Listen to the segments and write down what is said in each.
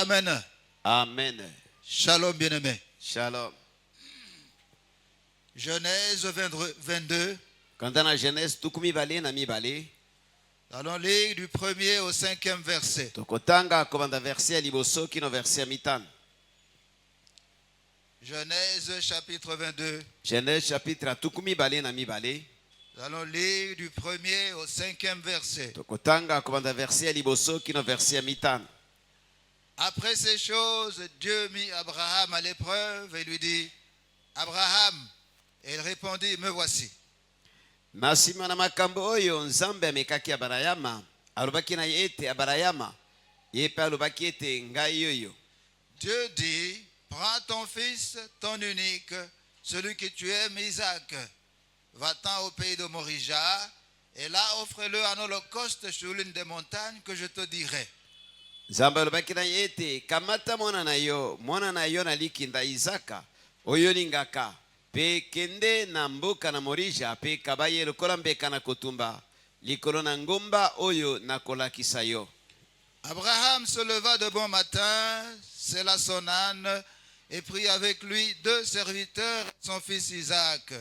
Amen. Amen. Shalom, bien-aimé. Shalom. Genèse 22. Quand dans la Genèse, tout comme balé na mi balé. Allons lire du 1er au 5e verset. Tokotanga komanda verset liboso kino verset mitan. Genèse chapitre 22. Genèse chapitre tout comme balé na mi balé. Nous allons lire du 1er au 5e verset. Tokotanga komanda verset liboso kino verset mitan. Après ces choses, Dieu mit Abraham à l'épreuve et lui dit, Abraham, et il répondit, me voici. Nasima na makambo oyo nzambe amekaki Abrahama alobaki na ete Abrahama yepe alobaki ete ngai yoyo. Dieu dit, prends ton fils, ton unique, celui que tu aimes, Isaac, va-t'en au pays de Morija, et là offre-le en holocauste sur l'une des montagnes que je te dirai. Nzambe alobaki na ete kamata mwana na yo na likinda Isaka oyo lingaka pe kende na mboka na Morija pe kabaye lokola mbeka na kotumba likolo na ngomba oyo na kolakisa yo. Abraham se leva de bon matin, sella son âne et prit avec lui 2 serviteurs et son fils Isaac.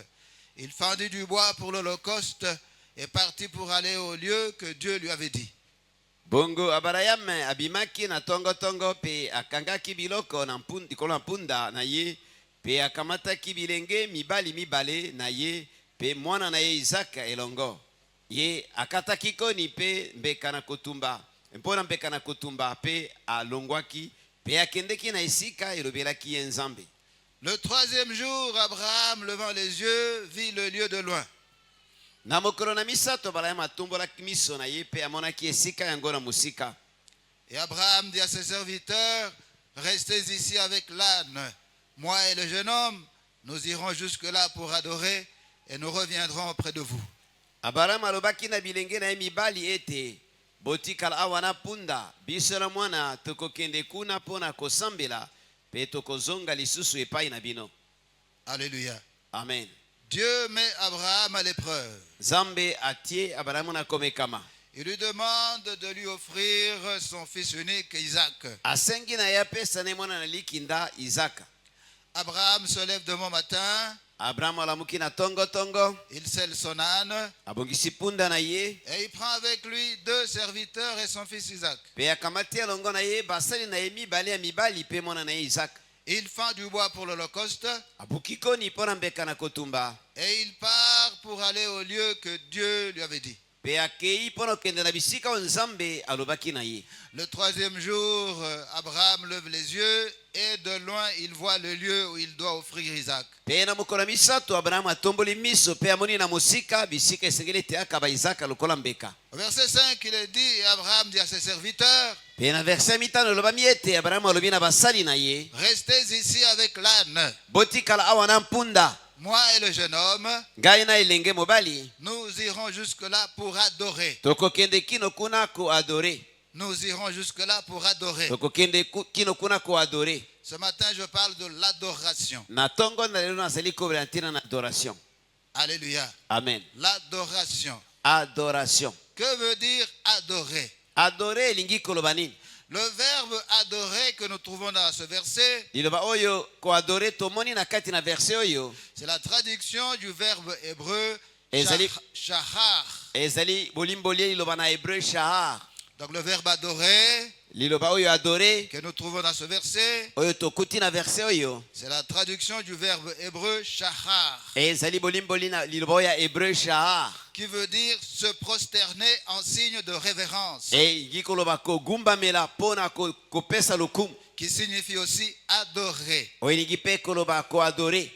Il fendit du bois pour l'holocauste et partit pour aller au lieu que Dieu lui avait dit. Bongo Abraham abimaki na tongo pe akangaki biloko na mpunda na ye pe akamataki bilenge mibale na ye pe mwana na ye Isaka elongo. Ye akataki koni pe mbeka na kotumba mpona mbeka na kotumba pe alongwaki pe akendeki na esika elobelaki ye Nzambe. Le 3e jour, Abraham, levant les yeux, vit le lieu de loin. Na mokolo na misato Abraham atombolaki miso na ye pe amonaki esika yango na musika. Et Abraham dit à ses serviteurs, restez ici avec l'âne. Moi et le jeune homme, nous irons jusque-là pour adorer et nous reviendrons auprès de vous. Abraham alobaki na bilenge na ye mibali ete botikala awa na punda biso na mwana tokokende kuna mpona kosambela pe tokozonga lisusu epai na bino. Alléluia. Amen. Dieu met Abraham à l'épreuve. Nzambe atie Abraham na komekama. Il lui demande de lui offrir son fils unique, Isaac. Asengi na ye apesa ne mwana na likinda Isaka. Abraham se lève de bon matin. Abraham alamuki na tongo. Il selle son âne. Abongisi punda na ye. Et il prend avec lui 2 serviteurs et son fils Isaac. Pe akamati alongo na ye basali na ye mibali pe mwana na ye Isaka. Il fend du bois pour l'holocauste. Abuki koni mpona mbeka na kotumba. Et il part pour aller au lieu que Dieu lui avait dit. Pe akei mpona okende na bisika oyo Nzambe alobaki na ye. Le 3e jour, Abraham lève les yeux et de loin il voit le lieu où il doit offrir Isaac. Pe na mokolo misato Abraham atomboli miso pe amoni na mosika bisika esengeli ete akaba Isaka lokola mbeka. Au verset 5, il est dit, et Abraham dit à ses serviteurs, pe na verset mitano elobami ete Abraham alobi na basali na ye, restez ici avec l'âne. botikala awa na mpunda. Moi et le jeune homme, Ngai na elenge mobali nous irons jusque-là pour adorer. tokokende kino kuna koadore. Nous irons jusque-là pour adorer. Tokokende kino kuna koadore. Ce matin, je parle de l'adoration. Na tongo na lelo nazali kobela ntina na adoration. Alléluia. Amen. L'adoration. Adoration. Que veut dire adorer? Adorer elingi koloba nini? Le verbe adorer que nous trouvons dans ce verset, Liloba oyo koadore tomoni na kati na verset oyo. c'est la traduction du verbe hébreu Ezali- shahar. Ezali bolimboli liloba na hébreu shahar. Donc le verbe adorer Liloba oyo adore que nous trouvons dans ce verset, oyo tokuti na verset oyo. c'est la traduction du verbe hébreu shahar, Ezali bolimboli na liloba oyo ya hébreu shahar. qui veut dire se prosterner en signe de révérence, Elingi koloba kogumbamela pona kopesa lokumu. qui signifie aussi adorer. Oyo elingi pe koloba koadore.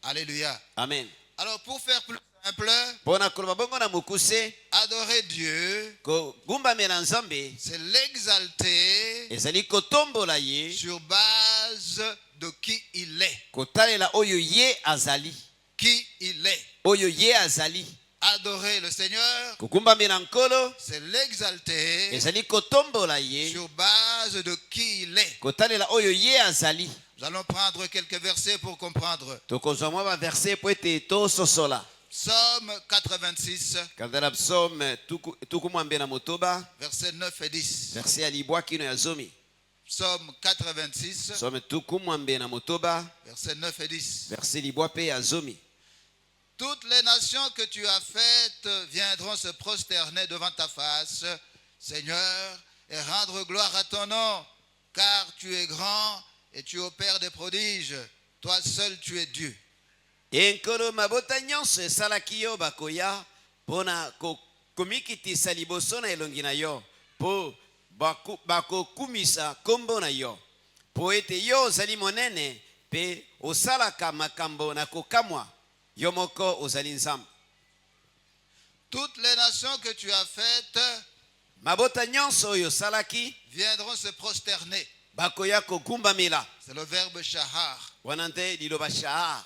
Alléluia. Amen. Alors pour faire plus simple, Pona koloba bongo na mokuse adorer Dieu, kogumbamela Nzambe c'est l'exalter ezali kotombola ye sur base de qui il est. kotalela oyo ye azali. Qui il est. Oyo ye azali. Adorer le Seigneur, Kogumbamela nkolo c'est l'exalter ezali kotombola ye sur base de qui il est. kotalela oyo ye azali. Nous allons prendre quelques versets pour comprendre. Tokozwa mwa baverse po ete tososola. Psaume 86, kandala psaume tuku mwambe na motoba versets 9 et 10. verse ya libwa kino ya zomi. Psaume 86, Somme tuku mwambe na motoba versets 9 et 10. verset libwa pe ya zomi. Toutes les nations que tu as faites viendront se prosterner devant ta face, Seigneur, et rendre gloire à ton nom, car tu es grand et tu opères des prodiges. Toi seul tu es Dieu. Enkolo mabota nyonso esalaki yo bakoya mpona komikitisa liboso na elongi na yo mpo bakokumisa kombo na yo mpo ete yo ozali monene mpe osalaka makambo na kokamwa yo moko ozali nzambe. Toutes les nations que tu as faites Mabota nyonso oyo osalaki viendront se prosterner. bakoya kogumbamela. C'est le verbe shahar. Wana nde liloba shahar.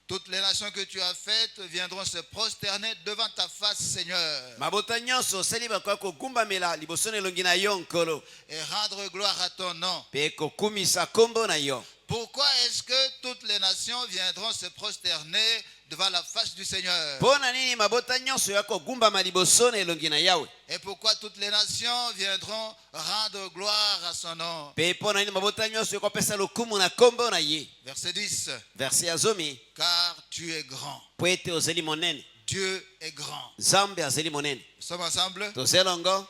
Toutes les nations que tu as faites viendront se prosterner devant ta face, Seigneur, Mabota nyonso osali bakoya kogumbamela liboso na elongi na yo nkolo et rendre gloire à ton nom. mpe kokumisa kombo na yo. Pourquoi est-ce que toutes les nations viendront se prosterner devant la face du Seigneur? Mpona nini mabota nyonso ya kogumbama liboso na elongi na yawe? Et pourquoi toutes les nations viendront rendre gloire à son nom? Mpe mpona nini mabota nyonso ekopesa lokumu na kombo na ye? Verset 10. Verset ya zomi. Car tu es grand. Po ete ozali monene. Dieu est grand. Nzambe azali monene. Nous sommes ensemble? Tozelongo.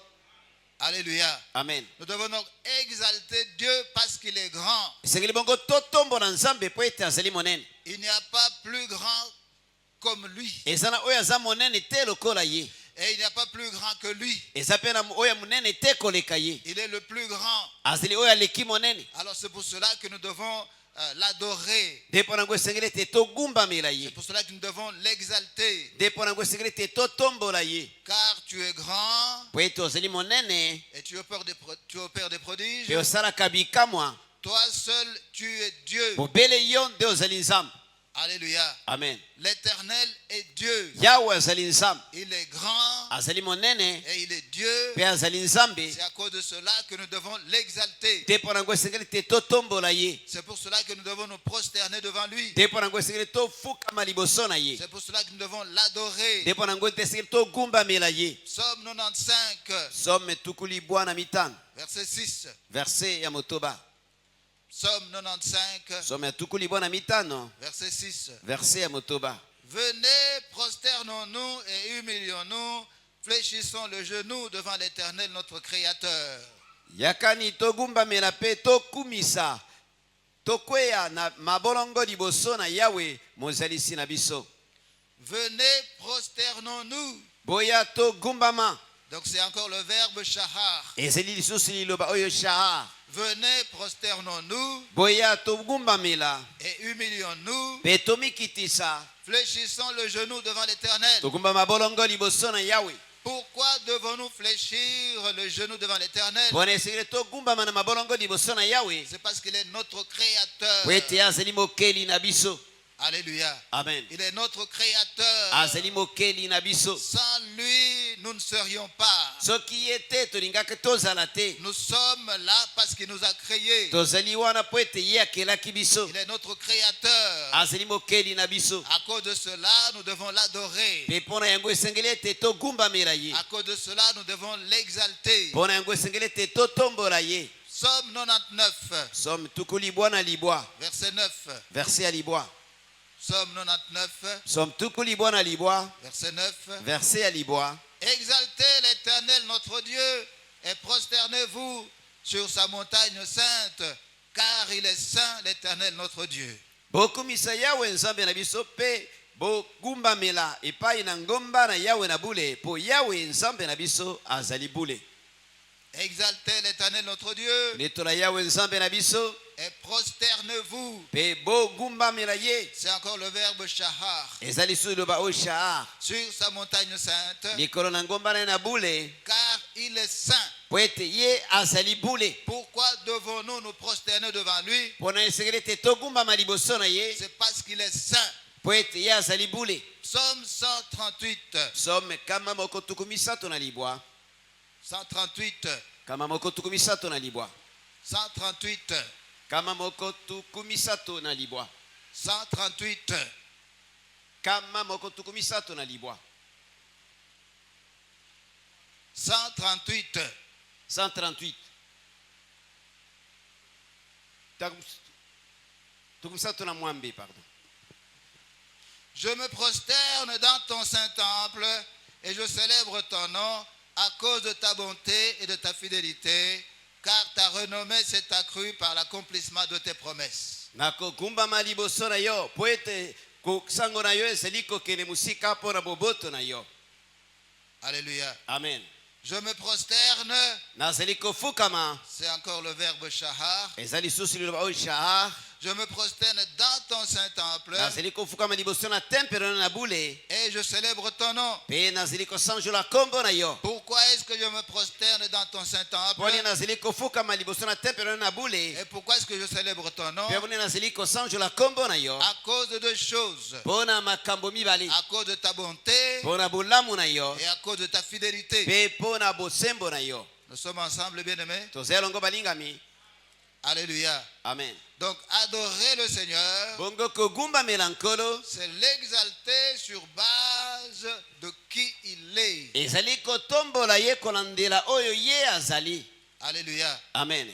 Alléluia. Amen. Nous devons donc exalter Dieu parce qu'il est grand. Esengeli bongo totombo na nzambe po ete azali monene. Il n'y a pas plus grand comme lui. Eza na oyo aza monene te lokola ye. Et il n'y a pas plus grand que lui. Eza pe na oyo monene te koleka ye. Il est le plus grand. Azali oyo aleki monene. Alors c'est pour cela que nous devons l'adorer. Nde mpo nango esengeli ete togumbamela ye. C'est pour cela que nous devons l'exalter. Nde mpo nango esengeli ete totombola ye. Car tu es grand Po ete ozali monene et tu opères des prodiges. mpe osalaka bikamwa. Toi seul, tu es Dieu. Bobele yo nde ozali nzambe. Alléluia. Amen. L'Éternel est Dieu. Yawe azali nzambe. Il est grand Azali monene et il est Dieu. mpe azali nzambe. C'est à cause de cela que nous devons l'exalter. Nde mpo nango esengeli ete totombola ye. C'est pour cela que nous devons nous prosterner devant lui. Nde mpo nango esengeli tofukama liboso na ye. C'est pour cela que nous devons l'adorer. Nde mpo nango ete esengeli togumbamela ye. Psaume 95, Somme tuku libwa na mitano. verset 6. Verset ya motoba. Psaume 95, Somme ya tuku libwa na mitano. verset 6. Verset ya motoba. Venez, prosternons-nous et humilions-nous, fléchissons le genou devant l'Éternel, notre Créateur. Yakani togumbamela pe tokumisa. Tokweya na mabolongo liboso na Yawe mozalisi na biso. Venez, prosternons-nous. Boya togumbama. Donc c'est encore le verbe shahar. Ezeli lisusu liloba oyo shahar. Venez, prosternons-nous Boya togumbamela. et humilions-nous, Pe tomikitisa. fléchissons le genou devant l'Éternel. Togumba mabolongo liboso na Yawe. Pourquoi devons-nous fléchir le genou devant l'Éternel? Bona esengeli togumbama na mabolongo liboso na Yawe. C'est parce qu'il est notre Créateur. Po ete azali mokeli na biso. Alléluia. Amen. Il est notre Créateur. Azali mokeli na biso. Sans lui, nous ne serions pas. Soki ete tolingaka tozala te. Nous sommes là parce qu'il nous a créés. Tozali wana po ete ye akelaki biso. Il est notre Créateur. Azali mokeli na biso. À cause de cela, nous devons l'adorer. Pe mpona yango esengeli ete togumbamela ye. À cause de cela, nous devons l'exalter. Mpona yango esengeli ete totombola ye. Psaume 99, Somme tuku libwa na libwa. verset 9. Verset ya libwa. Psaume 99, Somme tuku libwa na libwa. verset 9. Verset ya libwa. Exaltez l'Éternel notre Dieu et prosternez-vous sur sa montagne sainte, car il est saint l'Éternel notre Dieu. Bokumisa Yawe nzambe na biso pe bogumbamela epai na ngomba na Yawe na bule po Yawe nzambe na biso azali bule. Exaltez l'Éternel notre Dieu Netola Yawe nzambe na biso et prosternez-vous. pe bogumbamela ye. C'est encore le verbe shahar. Ezali su loba o shahar. Sur sa montagne sainte, Likolo na ngomba na ye na bule car il est saint. po ete ye azali bule. Pourquoi devons-nous nous prosterner devant lui? Pona esengeli ete togumbama liboso na ye C'est parce qu'il est saint. po ete ye azali bule. Psaume 138. Somme kama moko tuku misato na libwa. 138. Kama moko tuku misato na libwa. 138. Kama moko tuku misato na libwa. 138. Kama moko tuku misato na libwa. 138. 138. tukumsa tunamwambi pardon. Je me prosterne dans ton saint temple et je célèbre ton nom à cause de ta bonté et de ta fidélité, car ta renommée s'est accrue par l'accomplissement de tes promesses. Nakokumbama liboso na yo po ete kosango na yo ezali kokende musika mpo na boboto na yo. Alléluia. Amen. Je me prosterne, Nazali kofukama c'est encore le verbe shahar. ezali susu liloba oyo shahar. Je me prosterne dans ton saint temple Nazali kofukama liboso na tempelo na bule et je célèbre ton nom. pe nazali kosanjola kombo na yo. Pourquoi est-ce que je me prosterne dans ton saint temple? Poni nazali kofukama liboso na tempelo na bule Et pourquoi est-ce que je célèbre ton nom? pe poni nazali kosanjola kombo na yo. À cause de deux choses. Pona makambo mibale À cause de ta bonté pona bolamu na yo et à cause de ta fidélité. pe pona bosembo na yo. Nous sommes ensemble, bien-aimés. Tozali longo balingami. Alléluia. Amen. Donc, adorer le Seigneur, Bongo kogumba melankolo c'est l'exalter sur base de qui il est. ezali kotombola ye kolandela oyo ye azali. Alléluia. Amen.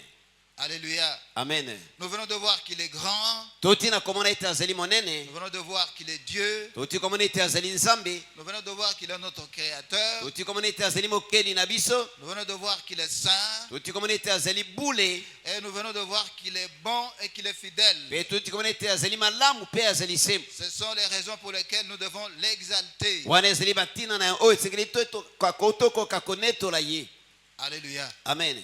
Alléluia. Amen. Nous venons de voir qu'il est grand. Toti na komona ete azali monene. Nous venons de voir qu'il est Dieu. Toti komona ete azali nzambe. Nous venons de voir qu'il est notre Créateur. Toti komona ete azali mokeli na biso. Nous venons de voir qu'il est saint. Toti komona ete azali bule. Et nous venons de voir qu'il est bon et qu'il est fidèle. Pe toti komona ete azali malamu pe azali semu. Ce sont les raisons pour lesquelles nous devons l'exalter. Wana ezali batina na oyo esengeli tokoka konetola ye. Alléluia. Amen.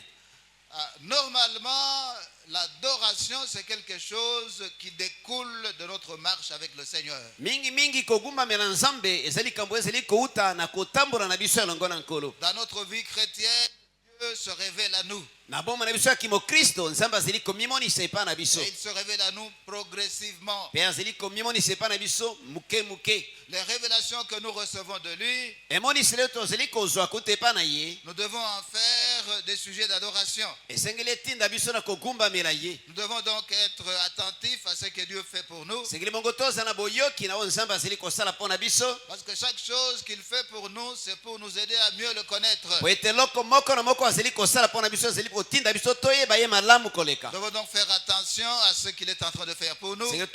Normalement, l'adoration, c'est quelque chose qui découle de notre marche avec le Seigneur. Mingi kogumbamela nzambe ezali kambo ezali kouta na kotambola na biso elongo na nkolo. Dans notre vie chrétienne, Dieu se révèle à nous. Na bomba na biso ya kimokristo nzambe azali komimonisa epa na biso. Et il se révèle à nous progressivement. Pe azali komimonisa epa na biso muke. Les révélations que nous recevons de lui, Emonisele tozali kozwa kuta epa na ye. nous devons en faire des sujets d'adoration. Esengeli etinda biso na kogumbamela ye. Nous devons donc être attentifs à ce que Dieu fait pour nous. Esengeli bongo toza na boyoki na oyo nzambe azali kosala mpo na biso. Parce que chaque chose qu'il fait pour nous, c'est pour nous aider à mieux le connaître. Po ete loko moko na moko azali kosala mpo na biso ezali kotinda biso toyeba ye malamu koleka. Nous devons donc faire attention à ce qu'il est en train de faire pour nous. Esengeli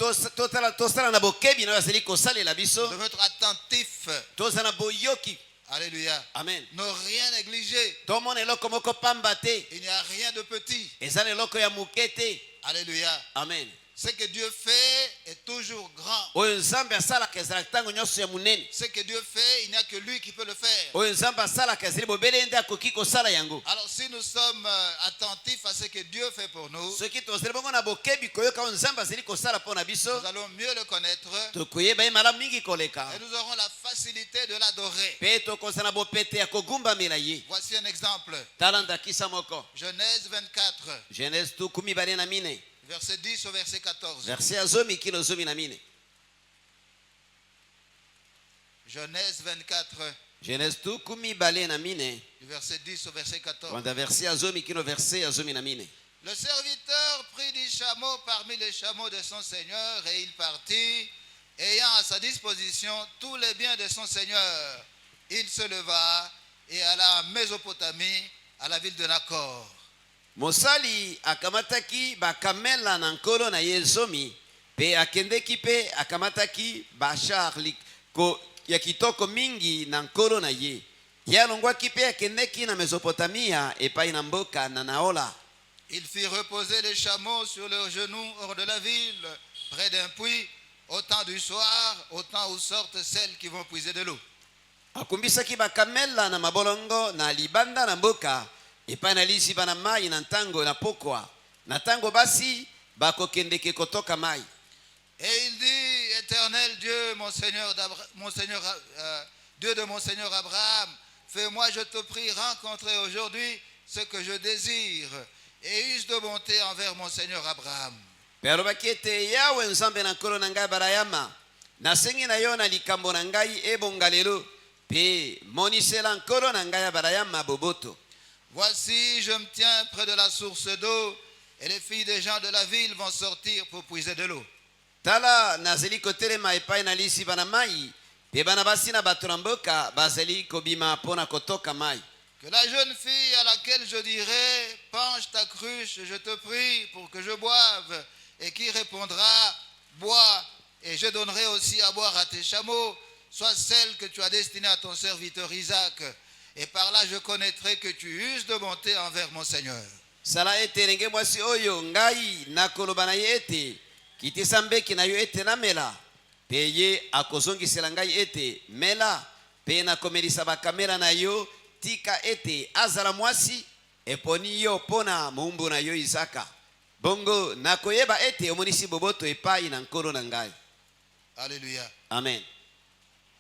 tosala na bokebi na oyo azali kosalela biso. Nous devons être attentifs. Toza na boyoki. Alléluia. Amen. Ne rien négliger. Tomona eloko moko pamba te. Il n'y a rien de petit. Eza na eloko ya moke te. Alléluia. Amen. Ce que Dieu fait est toujours grand. Oyo nzambe asalaka ezalaka ntango nyonso ya monene. Ce que Dieu fait, il n'y a que lui qui peut le faire. Oyo nzambe asalaka ezali bobele nde akoki kosala yango. Alors si nous sommes attentifs à ce que Dieu fait pour nous, Soki tozali bongo na bokebi koyoka oyo nzambe azali kosala mpo na biso. nous allons mieux le connaître Tokoyeba ye malamu mingi koleka. et nous aurons la facilité de l'adorer. Pe tokozala na bopete ya kogumbamela ye. Voici un exemple. Tala ndakisa moko. Genèse 24, Genèse tu 14 verset 10 au verset 14. verset ya zomi kino zomi na mine. Genèse 24, Genèse tu 14 du verset 10 au verset 14. kwanda verset ya zomi kino verset ya zomi na mine. Le serviteur prit 10 chameaux parmi les chameaux de son seigneur et il partit, ayant à sa disposition tous les biens de son seigneur. Il se leva et alla en Mésopotamie, à la ville de Nakor. Mosali akamataki bakamela na nkolo na ye zomi pe akendeki pe akamataki bashar ya kitoko mingi na nkolo na ye. Ye alongwaki pe akendeki na Mesopotamia epai na mboka na Naola. Il fit reposer les chameaux sur leurs genoux hors de la ville, près d'un puits, au temps du soir, au temps où sortent celles qui vont puiser de l'eau. Akumbisaki bakamela na mabolongo na libanda na mboka epai na lisi bana mai na ntango na pokwa. Na tango basi bakokendeke kotoka mai. Et il dit, Éternel Dieu, Dieu de mon Seigneur Abraham, fais-moi, je te prie, rencontrer aujourd'hui ce que je désire, et use de bonté envers mon Seigneur Abraham. Pe alobaki ete yawe nzambe na nkolo na ngai Abrahama, nasengi na yo na likambo na ngai ebonga lelo, pe monisela nkolo na ngai Abrahama boboto. Voici, je me tiens près de la source d'eau, et les filles des gens de la ville vont sortir pour puiser de l'eau. Tala nazeli kotelema epai na lisi bana mai, pe bana basi na bato na mboka bazeli kobima mpona kotoka mai. Que la jeune fille à laquelle je dirai, penche ta cruche, je te prie pour que je boive, et qui répondra, bois, et je donnerai aussi à boire à tes chameaux, soit celle que tu as destinée à ton serviteur Isaac. Et par là je connaîtrai que tu uses de bonté envers mon Seigneur. Sala ete lenge mwasi oyo ngai nakoloba na ye ete kitisa mbeki na yo ete namela pe ye akozongisela ngai ete mela pe nakomelisa bakamela na yo tika ete azala mwasi eponi yo pona moumbu na yo Isaka bongo nakoyeba ete omonisi boboto epai na nkolo na ngai. Alléluia. Amen.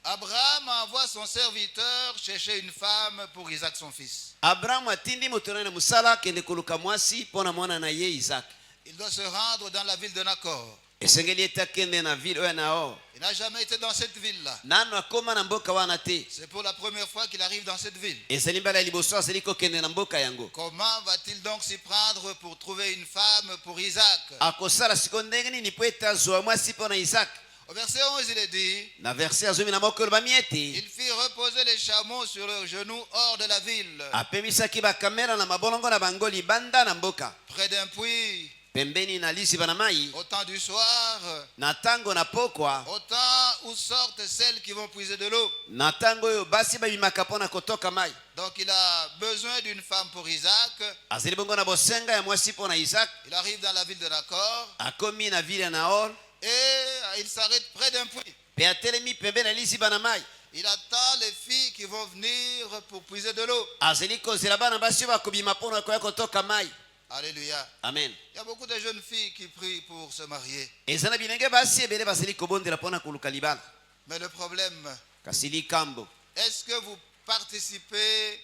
Abraham envoie son serviteur chercher une femme pour Isaac son fils. Abraham atindi moto na musala kende koluka mwasi pona mwana na ye Isaac. Il doit se rendre dans la ville de Nakor. Esengeli eta kende na ville oyo Nahor. Il n'a jamais été dans cette ville-là. Nano akoma na mboka wana te. C'est pour la première fois qu'il arrive dans cette ville. Ezali mbala liboso azali kokende na mboka yango. Comment va-t-il donc s'y prendre pour trouver une femme pour Isaac? Akosala siko ndenge nini po ete azwa mwasi pona Isaac. Au verset 11, il est dit, Na verset azomi na moko loba miete. il fit reposer les chameaux sur leurs genoux hors de la ville, Apemisaki bakamera na mabolongo na bango libanda na mboka. près d'un puits, Pembeni na lisiba na mai. au temps du soir, Na tango na pokwa. au temps où sortent celles qui vont puiser de l'eau. Na tango oyo basi babimaka pona kotoka mai. Donc il a besoin d'une femme pour Isaac. Azali bongo na bosenga ya mwasi pona Isaac. Il arrive dans la ville de Nakor Akomi na ville ya Nahor. et il s'arrête près d'un puits. Pe atelemi pembeni na lisiba na mai. Il attend les filles qui vont venir pour puiser de l'eau. Azali kozela bana basi bakobima pona koya kotoka mai. Alléluia. Amen. Il y a beaucoup de jeunes filles qui prient pour se marier. Ezana bilenge basi ebele bazali kobondela pona koluka libala. Mais le problème, Kasi likambo. est-ce que vous participez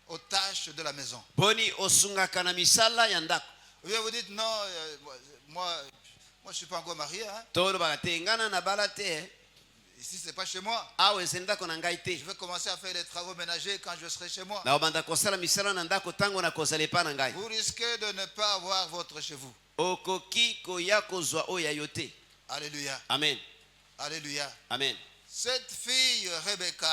aux tâches de la maison? Boni osungaka na misala ya ndako. Ou bien vous dites, non, moi je ne suis pas encore marié. Hein. Tolo bakatengana na bala te. Ici, ce n'est pas chez moi. Awe zendako na ngai te. Je vais commencer à faire les travaux ménagers quand je serai chez moi. Na obanda kosala misala na ndako tango na kozala epa na ngai. Vous risquez de ne pas avoir votre chez vous. Okoki koya kozwa oya yo te. Alléluia. Amen. Alléluia. Amen. Cette fille, Rebecca,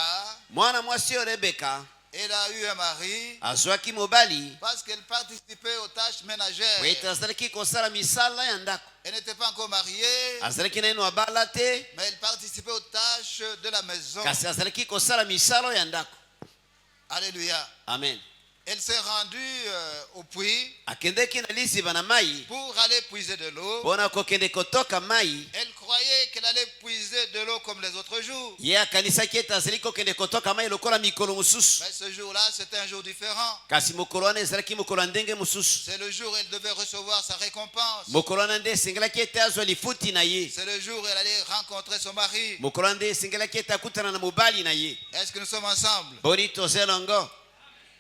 Mwana mwasi oyo Rebeka elle a eu un mari azwaki mobali parce qu'elle participait aux tâches ménagères. po ete azalaki kosala misala ya ndako. Elle n'était pas encore mariée, Azalaki naino abala te mais elle participait aux tâches de la maison. kasi azalaki kosala misala ya ndako. Alléluia. Amen. Elle s'est rendue au puits Akendeki na lisiba na mai pour aller puiser de l'eau. mpona kokende kotoka mai. Elle croyait qu'elle allait puiser de l'eau comme les autres jours. Ye akanisaki ete azali kokende kotoka mai lokola mikolo mosusu. Mais ce jour-là, c'était un jour différent. Kasi mokolo wana ezalaki mokolo ya ndenge mosusu. C'est le jour où elle devait recevoir sa récompense. Mokolo wana nde esengelaki ete azwa lifuti na ye. C'est le jour où elle allait rencontrer son mari. Mokolo wana nde esengelaki ete akutana na mobali na ye. Est-ce que nous sommes ensemble? Boni toza elongo.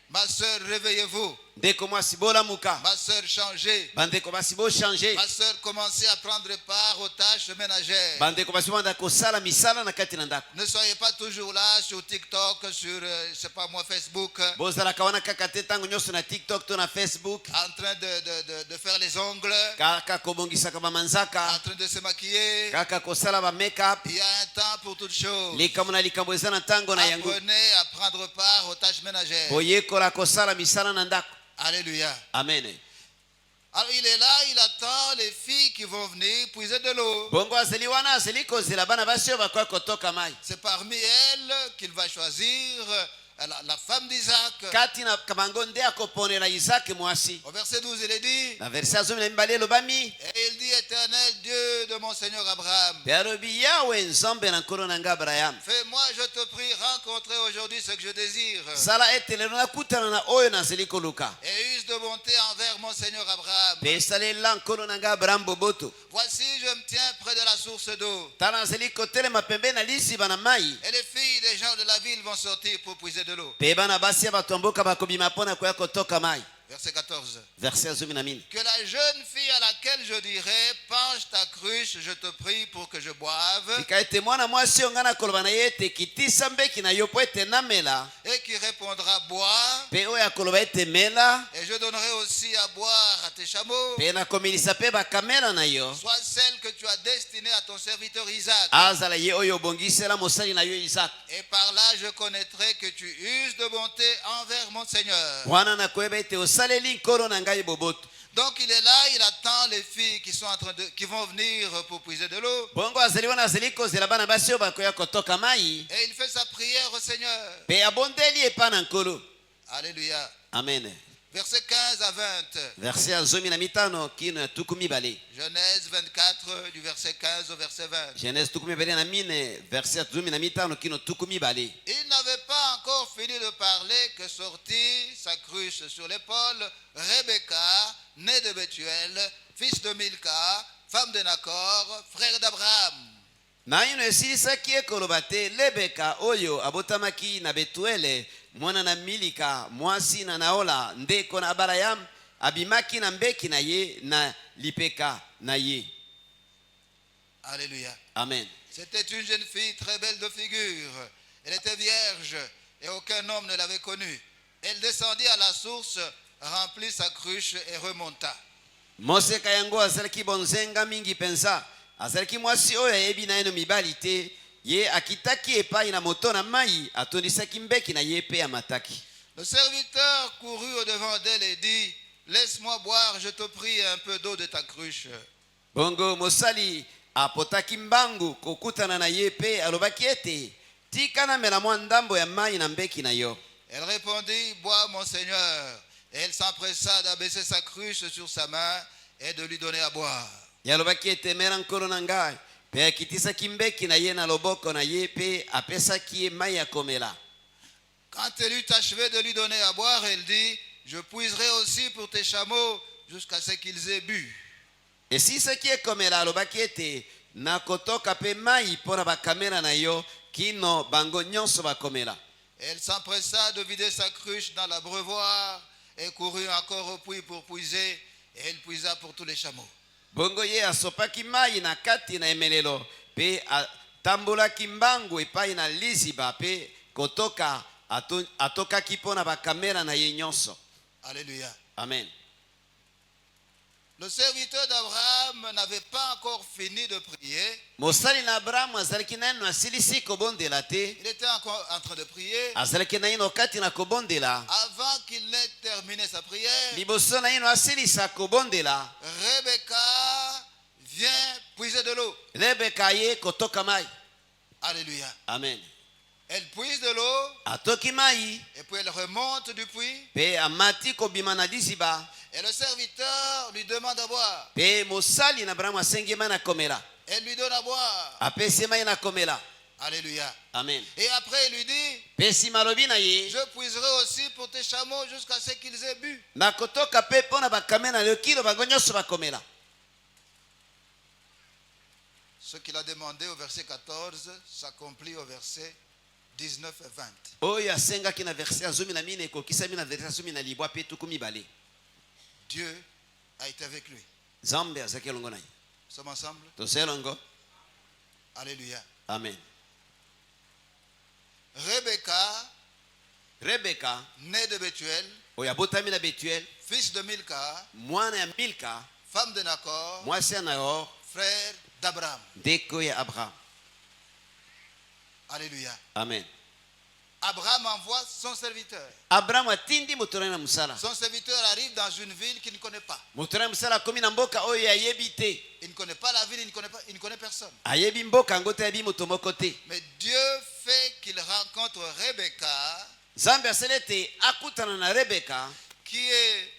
Ma soeur, réveillez-vous. Ndeko mwasi bolamuka. Ma soeur, changez. Bandeko basi bochange. Ma soeur, commencez à prendre part aux tâches ménagères. Bandeko basi banda kosala misala na kati na ndako. Ne soyez pas toujours là sur TikTok, sur, je sais pas moi, Facebook, Bozalaka wana kaka te tango nyonso na TikTok to na Facebook. en train de faire les ongles, Kaka kobongisaka en bamanzaka. train de se maquiller. Kaka kosala ba make-up. Il y a un temps pour toutes choses. Likambo na likambo eza na tango na yango. Apprenez à prendre part aux tâches ménagères. Boyekola kosala misala na ndako. Alléluia. Amen. Alors il est là, il attend les filles qui vont venir puiser de l'eau. Bongo azali wana azali kozela bana basi oyo bakoya kotoka mai. C'est parmi elles qu'il va choisir la femme d'Isaac. Kati na kabango nde akoponela Isaac mwasi. Au verset 12, il est dit, Na verset azomi na mibale elobami. et il dit, Éternel Dieu de mon Seigneur Abraham, Pe alobi yawe nzambe na nkolo na ngai Abraham. fais-moi, je te prie, rencontrer aujourd'hui ce que je désire. Sala ete lelo nakutana na oyo nazali koluka. Et use de bonté envers mon Seigneur Abraham. Pe esalela nkolo na ngai Abraham boboto. Voici, je me tiens près de la source d'eau. Tala nazali kotelema pembeni na lisiba na mai. Et les filles des gens de la ville vont sortir pour puiser de l'eau. Pe bana basi ya bato ya mboka bakobima mpona koya kotoka mai. Verset 14. Verset azomi na mine. Que la jeune fille à laquelle je dirai, penche ta cruche, je te prie pour que je boive, Tika ete mwana mwasi oyo ngai nakoloba na ye ete kitisa mbeki na yo po ete namela. et qui répondra, bois, Pe oyo akoloba ete mela. et je donnerai aussi à boire à tes chameaux, Pe nakomelisa pe bakamela na yo. soit celle que tu as destiné à ton serviteur Isaac. azala ye oyo obongisela mosali na yo Isaac. Et par là, je connaîtrai que tu uses de bonté envers mon Seigneur. Wana nakoyeba ete osaleli nkolo na ngai boboto. Donc il est là, il attend les filles qui vont venir pour puiser de l'eau. Bongo azali wana azali kozela bana basi oyo bakoya kotoka mai. Et il fait sa prière au Seigneur. Pe abondeli epa na nkolo. Alléluia. Amen. Versets 15 à 20. Verset ya 15 kino ya 12. Genèse 24, du verset 15 au verset 20. Genèse 24 verset ya 15 kino 12. Il n'avait pas encore fini de parler que sortit sa cruche sur l'épaule Rebecca, née de Bethuel, fils de Milka, femme de Nacor, frère d'Abraham. Na ino esilisaki ekoloba te Lebeka oyo abotamaki na Betuele mwana na Milika mwasi na Naola ndeko na Abraham abimaki na mbeki na ye na lipeka na ye. Alléluia. Amen. C'était une jeune fille très belle de figure. Elle était vierge et aucun homme ne l'avait connue. Elle descendit à la source, remplit sa cruche et remonta. Mose kayango azalaki bonzenga mingi pensa azalaki mwasi oyo ayebi na eno mibali te ye akitaki epai na moto na mai atondisaki mbeki na ye pe amataki. Le serviteur courut au-devant d'elle et dit, laisse-moi boire, je te prie, un peu d'eau de ta cruche. Bongo mosali apotaki mbangu kokutana na ye pe alobaki ete tika na mela mwa ndambo ya mai na mbeki na yo. Elle répondit, bois mon Seigneur. Et elle s'empressa d'abaisser sa cruche sur sa main et de lui donner à boire. Yalobaki ete mera nkolo na ngai pe akitisaki mbeki na ye na loboko na ye pe apesaki ye mai ya komela. Quand elle eut achevé de lui donner à boire, elle dit, je puiserai aussi pour tes chameaux jusqu'à ce qu'ils aient bu. Esisaki ekomela alobaki ete nakotoka pe mai mpo na bakamela na yo kino bango nyonso bakomela. Elle s'empressa de vider sa cruche dans l'abreuvoir et courut encore au puits pour puiser, et elle puisa pour tous les chameaux. Bongo ye asopaki mai na kati na emelelo pe atambolaki mbangu epai na liziba pe kotoka atokaki mpo na bakamela na ye nyonso. Alléluia. Amen. Le serviteur d'Abraham n'avait pas encore fini de prier. Mosali na Abrahamu azalaki na ino asilisi kobondela te. Il était encore en train de prier. Azalaki na ino kati na kobondela. Avant qu'il n'ait terminé sa prière, Liboso na ino asilisa kobondela. Rebecca vient puiser de l'eau. Rebeka ye kotoka mai. Alléluia. Amen. Elle puise de l'eau Atoki mai et puis elle remonte du puits. pe amati kobima na liziba. Et le serviteur lui demande à boire. Pe mosali na Abrahamu asengi mai na komela. Elle lui donne à boire. Apesi mai na komela. Alléluia. Amen. Et après, il lui dit, Pe nsima alobi na ye je puiserai aussi pour tes chameaux jusqu'à ce qu'ils aient bu. nakotoka pe mpo na bakamela na yo kino bango nyonso bakomela. Ce qu'il a demandé au verset 14 s'accomplit au verset 19 et 20. Oyo asengaki na verset ya 14 ekokisami na verset ya 12 pe tuku mibale. Dieu a été avec lui. Nzambe azalaki elongo na ye. Nous sommes ensemble. Toza elongo. Alléluia. Amen. Rebeka née de Bethuel, oyo abotami na Betuel fils de Milka, mwana ya Milka femme de Nacor, mwasi ya Nahor frère d'Abraham. ndeko ya Abraham. Alléluia. Amen. Abraham envoie son serviteur. Abraham atindi moto na ye na mosala. Son serviteur arrive dans une ville qu'il ne connaît pas. Moto na ye mosala akomi na mboka oyo ayebi te. Il ne connaît pas la ville, il ne connaît personne. Ayebi mboka yango te ayebi moto moko te. Mais Dieu fait qu'il rencontre Rebecca, Nzambe asali ete akutana na Rebeka qui est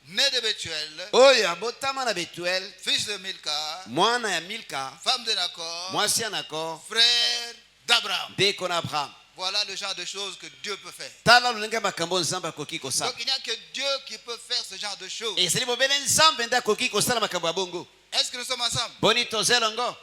née de Bethuel, oyo abotama na Betuel fils de Milka, mwana ya Milka femme de Nacor, mwasi ya Nakor frère d'Abraham. ndeko na Abraham. Voilà le genre de choses que Dieu peut faire. Tala lolenge makambo Nzambe akoki kosala. Donc il n'y a que Dieu qui peut faire ce genre de choses. Ezali bobele Nzambe nde akoki kosala makambo ya bongo. Est-ce que nous sommes ensemble? Boni toza elongo.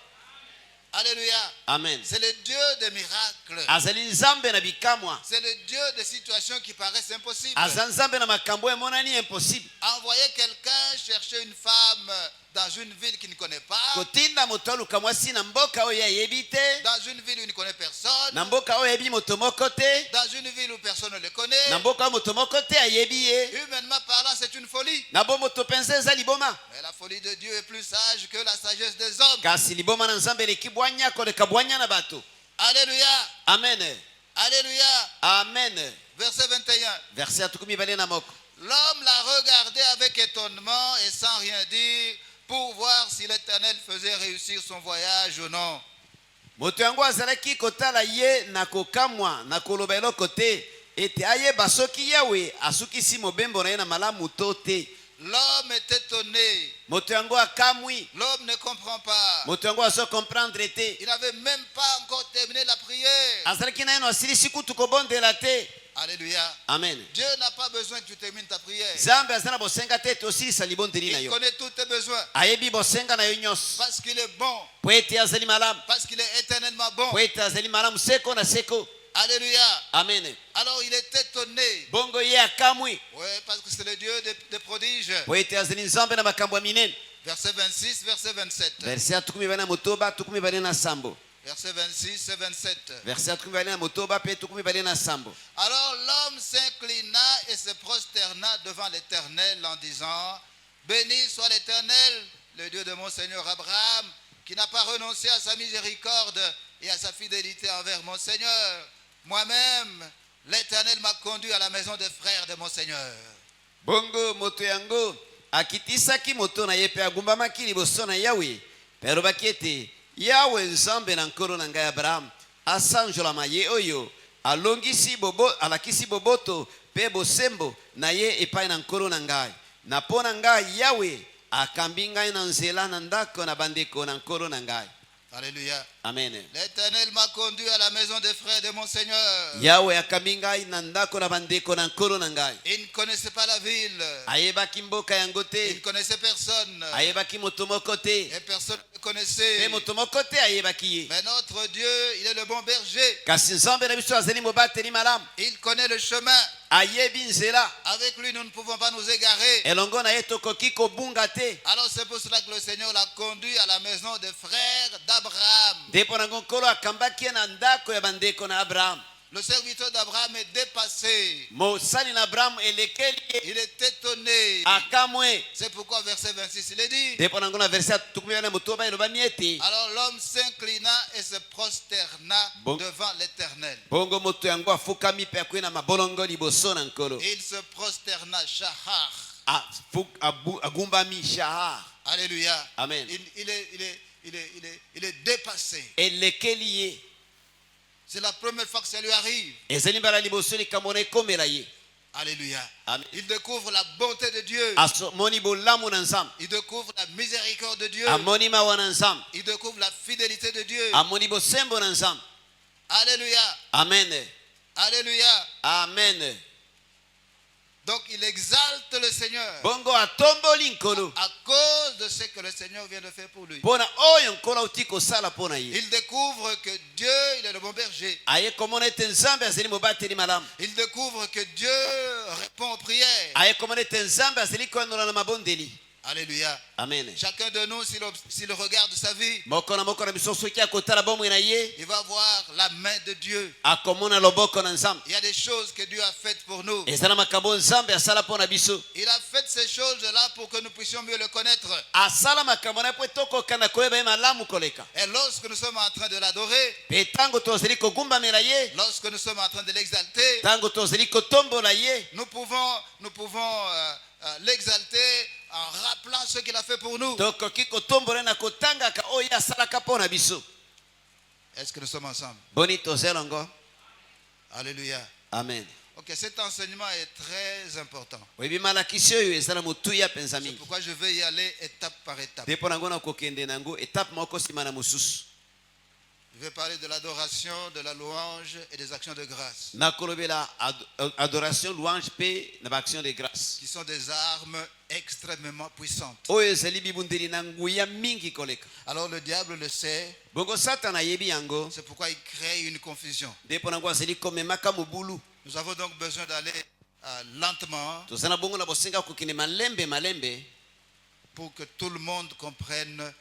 Alléluia. Amen. C'est le Dieu des miracles. Azali Nzambe na bikamwa. C'est le Dieu des situations qui paraissent impossibles. Aza Nzambe na makambo emonani impossible. Envoyer quelqu'un chercher une femme dans une ville qu'il ne connaît pas, Kotinda moto aluka mwasi na mboka oyo ayebi te. dans une ville où il ne connaît personne, Na mboka oyo ayebi moto moko te. dans une ville où personne ne le connaît. Na mboka oyo moto moko te ayebi ye. Humainement parlant, c'est une folie. Na bo moto penza eza liboma. Mais elle a folie de Dieu est plus sage que la sagesse des hommes. kasi liboma na nzambe eleki bwanya koleka bwanya na bato. Alléluia. Amen. Alléluia. Amen. Verset 21. Verset atukumi bale na moko. L'homme l'a regardé avec étonnement et sans rien dire pour voir si l'Éternel faisait réussir son voyage ou non. Moto yango azalaki kotala ye na kokamwa na koloba eloko te ete ayeba soki yawe asukisi mobembo na ye na malamu to te. L'homme est étonné. Moto yango akamwi. L'homme ne comprend pas. Moto yango azo comprendre te. Il n'avait même pas encore terminé la prière. Azalaki na ye no asilisi kutu kobondela te. Alléluia. Amen. Dieu n'a pas besoin que tu termines ta prière. Nzambe azana bosenga te ete osilisa libondeli na Il yo. connaît tous tes besoins. Ayebi bosenga na yo nyonso. Parce qu'il est bon. Po ete azali malamu. Parce qu'il est éternellement bon. Po ete azali malamu seko na seko. Alléluia. Amen. Alors il est étonné. Bongo ye akamwi. Oui, parce que c'est le Dieu des prodiges. Po ete azali nzambe na makambo ya minene. Verset 26, verset 27. Verset atukumi bale na motoba atukumi bale na sambo. Verset 26 et 27. Verset atukumi bale na motoba pe atukumi bale na sambo. Alors l'homme s'inclina et se prosterna devant l'Éternel en disant: Béni soit l'Éternel, le Dieu de mon Seigneur Abraham, qui n'a pas renoncé à sa miséricorde et à sa fidélité envers mon Seigneur. Moi-même, l'Éternel m'a conduit à la maison des frères de mon Seigneur. Bongo moto yango akitisaki moto na ye pe agumbamaki liboso na yawe pe alobaki ete yawe nzambe na nkolo na ngai Abraham asanjolama ye oyo alakisi boboto pe bosembo na ye epai na nkolo na ngai na mpo na ngai yawe akambi ngai na nzela na ndako na bandeko na nkolo na ngai. Alléluia. Amen. L'Éternel m'a conduit à la maison des frères de mon Seigneur. Yawe akambi ngai na ndako na bandeko na nkolo na ngai. Il ne connaissait pas la ville. Ayebaki mboka yango Il te. ne connaissait personne. Ayebaki moto moko te. Et personne ne le connaissait. Pe moto moko te ayebaki ye. Mais notre Dieu, il est le bon berger. Kasi nzambe na biso azali mobateli malamu. Il connaît le chemin. Ayebi nzela. Avec lui, nous ne pouvons pas nous égarer. Elongo na ye tokoki kobunga te. Alors c'est pour cela que le Seigneur l'a conduit à la maison des frères d'Abraham. Depo na nkolo akambaki ye na ndako ya bandeko na Abraham. Le serviteur d'Abraham est dépassé. Mosali na Abraham elekeli ye. Il est étonné. Akamwe. C'est pourquoi verset 26, il est dit: Depo na ngona verset tukumi na motoba elobami ete. alors l'homme s'inclina et se prosterna Bon. devant l'Éternel. Bongo moto yango afukami pe akwe na mabolongo liboso na nkolo. Il se prosterna, shahar. Agumbami shahar. Alléluia. Amen. Il est dépassé. Elekeli ye. C'est la première fois que ça lui arrive. Ezali mbala liboso likambo na ekomela ye. Alléluia. Amen. Il découvre la bonté de Dieu. Amoni bolamu na nzambe. Il découvre la miséricorde de Dieu. Amoni mawa na nzambe. Il découvre la fidélité de Dieu. Amoni bosembo na nzambe. Alléluia. Amen. Alléluia. Amen. Donc il exalte le Seigneur Bongo atomboli nkolo. à cause de ce que le Seigneur vient de faire pour lui. Pona oyo nkolo utiko sala pona ye. Il découvre que Dieu, il est le bon berger. Aye komona ete nzambe azali mobateli malamu. Il découvre que Dieu répond aux prières. Aye komona ete nzambe azali konola na mabondeli. Alléluia. Amen. Chacun de nous, s'il regarde sa vie, Moko na biso soki akotala bomwe na ye. il va voir la main de Dieu. Akomona loboko na nzambe. Il y a des choses que Dieu a faites pour nous. Ezala makambo nzambe asala pona biso. Il a fait ces choses-là pour que nous puissions mieux le connaître. Asala makambo na po tokoka na koyeba ye malamu koleka. Et lorsque nous sommes en train de l'adorer, Pe tango tozali kogumbamela ye. lorsque nous sommes en train de l'exalter, Tango tozali kotombola ye. nous pouvons l'exalter en rappelant ce qu'il a fait pour nous. Tokoki kotombola na kotangaka oyo asalaka pona biso. Est-ce que nous sommes ensemble? Boni tozelongo. Alléluia. Amen. Ok, cet enseignement est très important. Oyebi malakisi oyo ezala motuya penza C'est mingi. pourquoi je vais y aller étape par étape. Depo nango na kokende nango étape moko sima na mosusu. Je vais parler de l'adoration, de la louange et des actions de grâce, Nakolobela adoration, louange, paix, na action de grâce. qui sont des armes extrêmement puissantes. Oyo ezali bibundeli na nguya mingi koleka. Alors le diable le sait, Bongo Satan ayebi yango. c'est pourquoi il crée une confusion. Depo nango azali komemaka mobulu. Nous avons donc besoin d'aller lentement Tozana bongo na bosenga kokende malembe pour que tout le monde comprenne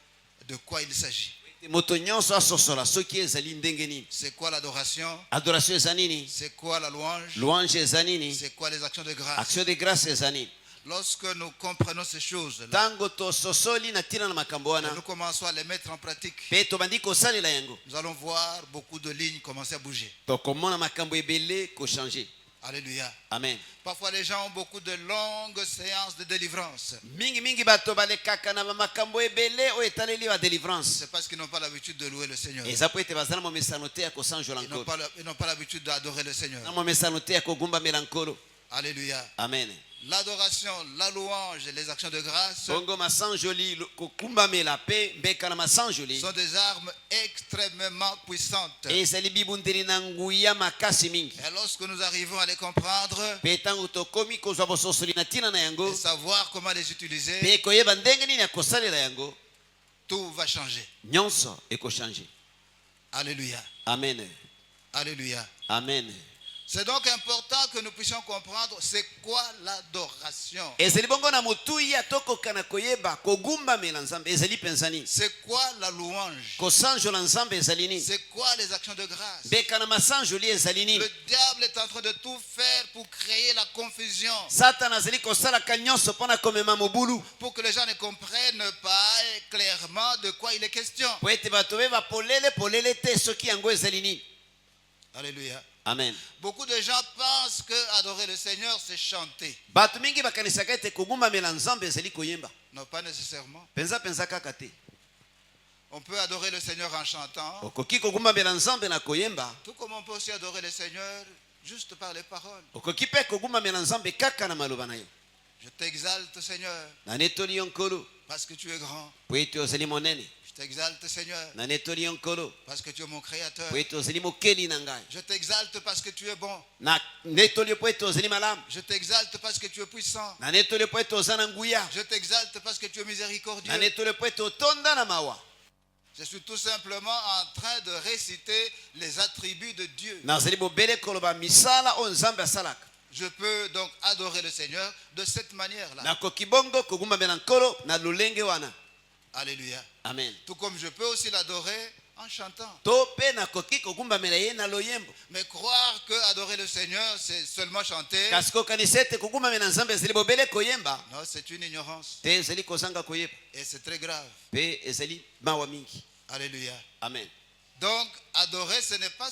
de quoi il s'agit. moto nyonso asosola soki ezali ndenge nini. C'est quoi l'adoration? Adoration eza nini? C'est quoi la louange? Louange eza nini? C'est quoi les actions de grâce? Action de grâce eza nini? Lorsque nous comprenons ces choses-là, ntango tososoli na ntina na makambo wana nous commençons à les mettre en pratique, mpe tobandi kosalela yango nous allons voir beaucoup de lignes commencer à bouger. tokomona makambo ebele kochange. Alléluia. Amen. Parfois, les gens ont beaucoup de longues séances de délivrance. mingi bato balekaka na makambo ebele oyo etaleli ba délivrance. C'est parce qu'ils n'ont pas l'habitude de louer le Seigneur. eza po ete bazala momesano te ya kosanjola nkolo Ils n'ont pas l'habitude d'adorer le Seigneur. na momesano te ya kogumbamela nkolo. Alléluia. Amen. L'adoration, la louange et les actions de grâce bongo masanjoli kokumbamela mpe mbeka na masanjoli sont des armes extrêmement puissantes. ezali bibundeli na nguya makasi mingi. Et lorsque nous arrivons à les comprendre mpe ntango tokomi kozwa bososoli na ntina na yango et savoir comment les utiliser, mpe koyeba ndenge nini ya kosalela yango, tout va changer. nyonso ekochange. Alléluia. Amen. Alléluia. Amen. C'est donc important que nous puissions comprendre c'est quoi l'adoration. ezali bongo na motuya tokoka na koyeba kogumbamela nzambe ezali penzani. C'est quoi la louange? kosanjola nzambe ezali nini. C'est quoi les actions de grâce? mbeka na masanjoli ezali nini. Le diable est en train de tout faire pour créer la confusion, satana azali kosalaka nyonso mpo na komema mobulu pour que les gens ne comprennent pas clairement de quoi il est question. po ete bato beba polele te soki yango ezali nini. Alléluia. Amen. Beaucoup de gens pensent que adorer le Seigneur c'est chanter. bato mingi bakanisaka ete kogumbamela nzambe ezali koyemba. Non, pas nécessairement. penza kaka te. On peut adorer le Seigneur en chantant, okoki kogumbamela nzambe na koyemba. tout comme on peut aussi adorer le Seigneur juste par les paroles. okoki mpe kogumbamela nzambe kaka na maloba na yo. Je t'exalte Seigneur nanetoli yo nkolo parce que tu es grand. po ete ozali monene. Je t'exalte Seigneur nanetoli yo nkolo parce que tu es mon créateur. po ete ozali mokeli na ngai. Je t'exalte parce que tu es bon. nanetoli yo po ete ozali malamu. Je t'exalte parce que tu es puissant. nanetoli yo po ete oza na nguya. Je t'exalte parce que tu es miséricordieux. nanetoli yo po ete otonda na mawa. Je suis tout simplement en train de réciter les attributs de Dieu. nazali bobele koloba misala oyo nzambe asalaka. Je peux donc adorer le Seigneur de cette manière-là. nakoki bongo kogumbamela nkolo na lolenge wana. Alléluia. Amen. Tout comme je peux aussi l'adorer en chantant. to mpe nakoki kogumbamela ye na loyembo. Mais croire que adorer le Seigneur, c'est seulement chanter, kasi kokanisa ete kogumbamela nzambe ezali bobele koyemba non, c'est une ignorance. te ezali kozanga koyeba Et c'est très grave. mpe ezali mawa mingi. Alléluia. Amen. Donc, adorer, ce n'est pas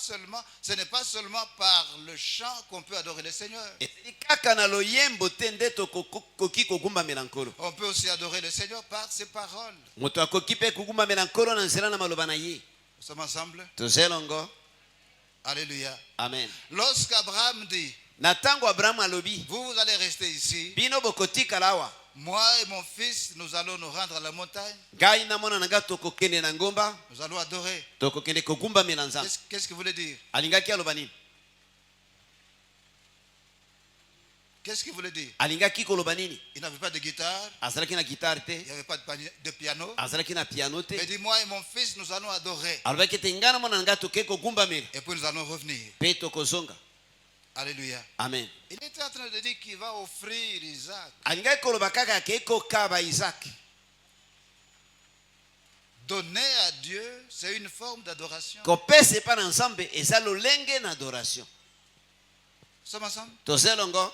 seulement par le chant qu'on peut adorer le Seigneur. ezali kaka na loyembo te nde tokoki kogumbamela nkolo. On peut aussi adorer le Seigneur par ses paroles. moto akoki mpe kogumbamela nkolo na nzela na maloba na ye. Nous sommes ensemble? tozelongo. Alléluia. Amen. Lorsqu'Abraham dit, na ntango abrahamu alobi vous allez rester ici, bino bokotikala awa, moi et mon fils, nous allons nous rendre à la montagne, ngai na mwana na ngai tokokende na ngomba, nous allons adorer. tokokende kogumbamela nzambe. Qu'est-ce qu'il voulait dire? alingaki aloba nini? Qu'est-ce qu'il voulait dire? alingaki koloba nini? Il n'avait pas de guitare, azalaki na gitare te, il n'y avait pas de piano. azalaki na piano te. Il dit, moi et mon fils, nous allons adorer. alobaki ete ngai na mwana na ngai toke kogumbamela Et puis nous allons revenir. mpe tokozonga. Alléluia. Amen. Il était en train de dire qu'il va offrir Isaac. alingaki koloba kaka akei kokaba isaki. Donner à Dieu, c'est une forme d'adoration. kopesa epai na nzambe eza lolenge na adoration. Nous sommes ensemble? tozelongo.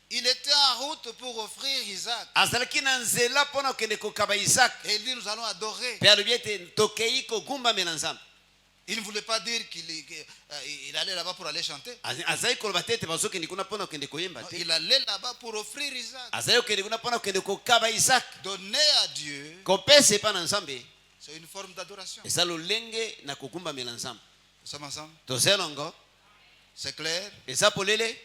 Il était en route pour offrir Isaac. azalaki na nzela mpona kokende kokaba isaki. Et il dit, nous allons adorer. mpe alobi ete tokei kogumbamela nzambe. Il ne voulait pas dire qu'il allait là-bas pour aller chanter. azali koloba te ete bazokende kuna mpona kokende koyemba Non, te. il allait là-bas pour offrir Isaac. azali kokende kuna mpona kokende kokaba isaki. Donner à Dieu, kopesa epai na nzambe c'est une forme d'adoration. eza lolenge na kogumbamela nzambe. Nous sommes ensemble? tozelongo. C'est clair? eza polele.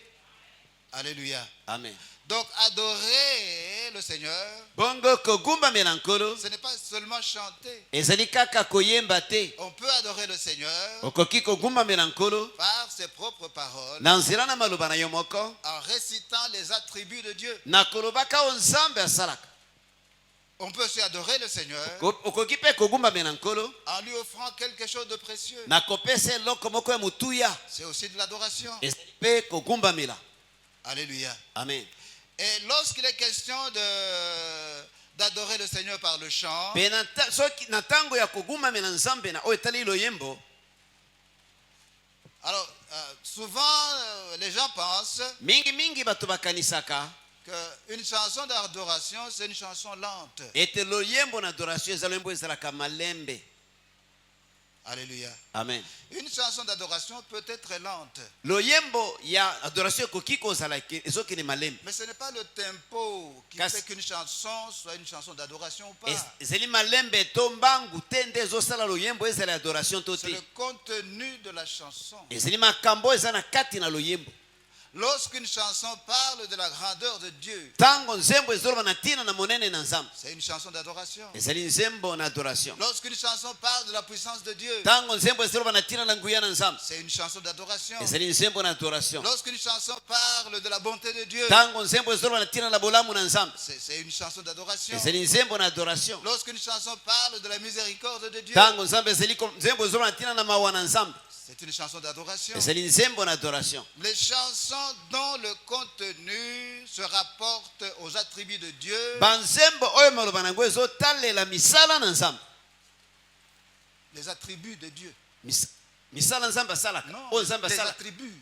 Alléluia. Amen. Donc adorer le Seigneur, bongo kogumbamela nkolo ce n'est pas seulement chanter. ezali kaka koyemba te. On peut adorer le Seigneur okoki kogumbamela nkolo par ses propres paroles, na nzela na maloba na yo moko, en récitant les attributs de Dieu. na kolobaka oyo nzambe asalaka. On peut aussi adorer le Seigneur okoki mpe kogumbamela nkolo en lui offrant quelque chose de précieux. na kopesa eloko moko ya motuya. C'est aussi de l'adoration. ezali mpe kogumbamela. Alléluia. Amen. Et lorsqu'il est question d'adorer le Seigneur par le chant, mpe soki na ntango ya kogumbamela nzambe na oyo etali loyembo, alors souvent les gens pensent mingi bato bakanisaka qu'une chanson d'adoration, c'est une chanson lente. ete loyembo na adoration eza loyembo ezalaka malembe. Alléluia. Amen. Une chanson d'adoration peut être lente. Loyembo ya adoration ekoki kozala ezokende malembe. Mais ce n'est pas le tempo qui Kasi- fait qu'une chanson soit une chanson d'adoration ou pas. ezali malembe to mbangu te nde ezosala loyembo ezala adoration to C'est te. le contenu de la chanson. ezali makambo eza na kati na loyembo. Lorsqu'une chanson parle de la grandeur de Dieu, Tango nzembo ezoloba na ntina na monene na nzambe c'est une chanson d'adoration. ezali nzembo na adoration. Lorsqu'une chanson parle de la puissance de Dieu, Tango nzembo ezoloba na ntina na nguya na nzambe c'est une chanson d'adoration. ezali nzembo na adoration. Lorsqu'une chanson parle de la bonté de Dieu, Tango nzembo ezoloba na ntina na bolamu na nzambe c'est une chanson d'adoration. ezali nzembo na adoration. Lorsqu'une chanson parle de la miséricorde de Dieu, Tango nzambe ezali nzembo ezoloba na ntina na mawa na nzambe c'est une chanson d'adoration. ezali nzembo na adoration. Les chansons dont le contenu se rapporte aux attributs de Dieu, banzembo oyo maloba nango ezotalela misala na nzambe. les attributs de Dieu. Misala nzambe asalaka Non, oyo nzambe les asalaka attributs.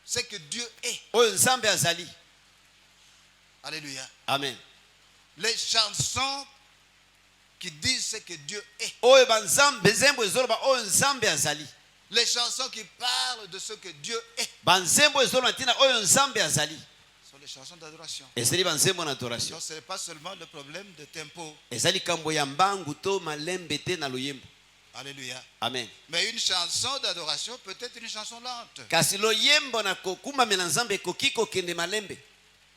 C'est que Dieu est. oyo nzambe azali. Alléluia. Amen. Les chansons qui disent ce que Dieu est. oyo banzambe nzembo ezoloba oyo nzambe azali. Les chansons qui parlent de ce que Dieu est banzembo ezoloba ntina oyo nzambe azali sont les chansons d'adoration. ezali banzembo na adoration. Donc ce n'est pas seulement le problème de tempo. ezali likambo ya mbangu to malembe te na loyembo. Alléluia. Amen. Mais une chanson d'adoration peut être une chanson lente. kasi loyembo na kokumamela nzambe ekoki kokende malembe.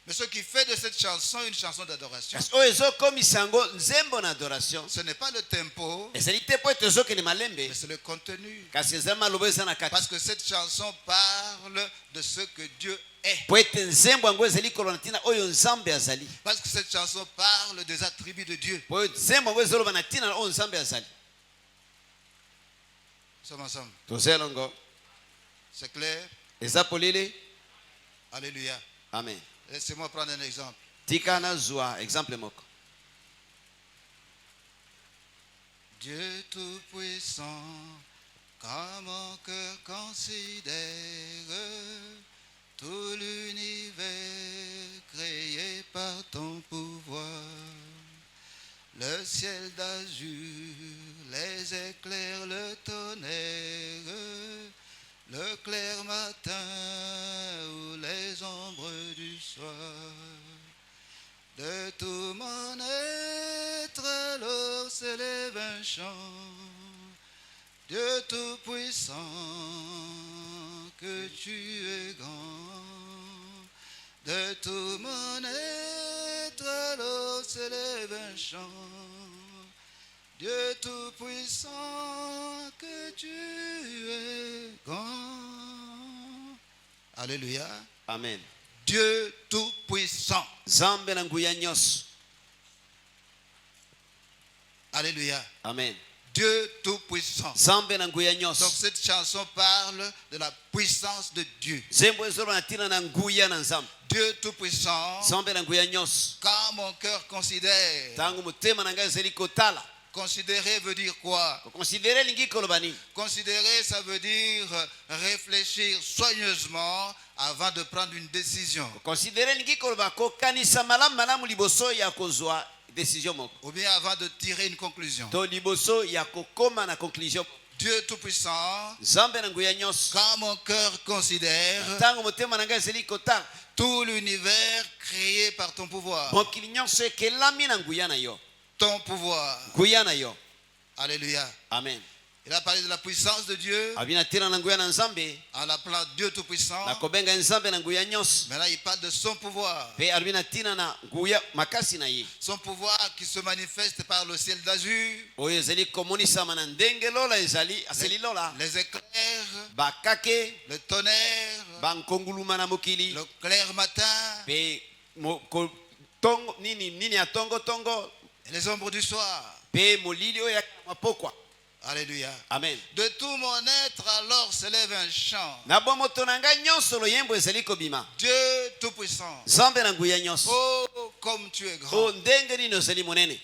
Mais ce qui fait de cette chanson une chanson d'adoration, kasi oyo ezokomisa yango nzembo na adoration ce n'est pas le tempo, ezali te po ete ezokende malembe mais c'est le contenu. kasi ezali maloba eza na Parce kati que cette chanson parle de ce que Dieu est. po ete nzembo yango ezali koloba ntina oyo nzambe azali. Parce que cette chanson parle des attributs de Dieu. po nzembo yango ezoloba na ntina na oyo nzambe azali. Nous sommes ensemble. tozelongo C'est clair? eza polele. Alléluia. Amen. Laissez-moi prendre un exemple. tika nazwa exemple moko. Dieu Tout-Puissant, quand mon cœur considère tout l'univers créé par ton pouvoir, le ciel d'azur, les éclairs, le tonnerre, le clair matin ou les ombres du soir. De tout mon être, alors s'élève un chant. Dieu Tout-Puissant, que tu es grand. De tout mon être, alors s'élève un chant. Dieu Tout-Puissant, que tu es grand. Alléluia. Amen. Dieu Tout-Puissant. nzambe na nguya nyonso. Alléluia. Amen. Dieu Tout-Puissant. nzambe na nguya Donc nyonso. cette chanson parle de la puissance de Dieu. nzembo ezoloba na ntina na nguya na nzambe. Dieu Tout-Puissant, nzambe na nguya nyonso. quand mon cœur considère, ntango motema na ngai ezali kotala. considérer veut dire quoi? kokonsidere elingi koloba nini? Considérer, ça veut dire réfléchir soigneusement avant de prendre une décision. kokonsidere elingi koloba kokanisa malamu malamu liboso ya kozwa décision moko. Ou bien avant de tirer une conclusion. to liboso ya kokoma na conclusion. Dieu Tout-Puissant, nzambe na nguya nyonso. quand mon cœur considère ntango motema na ngai ezali kotala. tout l'univers créé par ton pouvoir. mokili nyonso ekelami na nguya na yo. Ton pouvoir. nguya na yo. Alléluia. Amen. Il a parlé de la puissance de Dieu abi na ntina na nguya na nzambe. en l'appelant Dieu Tout-Puissant. na kobenga nzambe na nguya nyonso. Mais là, il parle de son pouvoir. mpe alobi na ntina na nguya makasi na ye. Son pouvoir qui se manifeste par le ciel d'azur, oyo ezali komonisama na ndenge lola ezali aseli lola. les éclairs, bakake le tonnerre, bankonguluma na mokili. le clair matin mpe nini ya tongotongo. et les ombres du soir. mpe molili oyo ya mapokwa. Alléluia. Amen. De tout mon être, alors s'élève un chant. na bomoto na ngai nyonso loyembo ezali kobima. Dieu Tout-Puissant. nzambe na nguya nyonso. Oh, comme tu es grand. o ndenge nini ozali monene.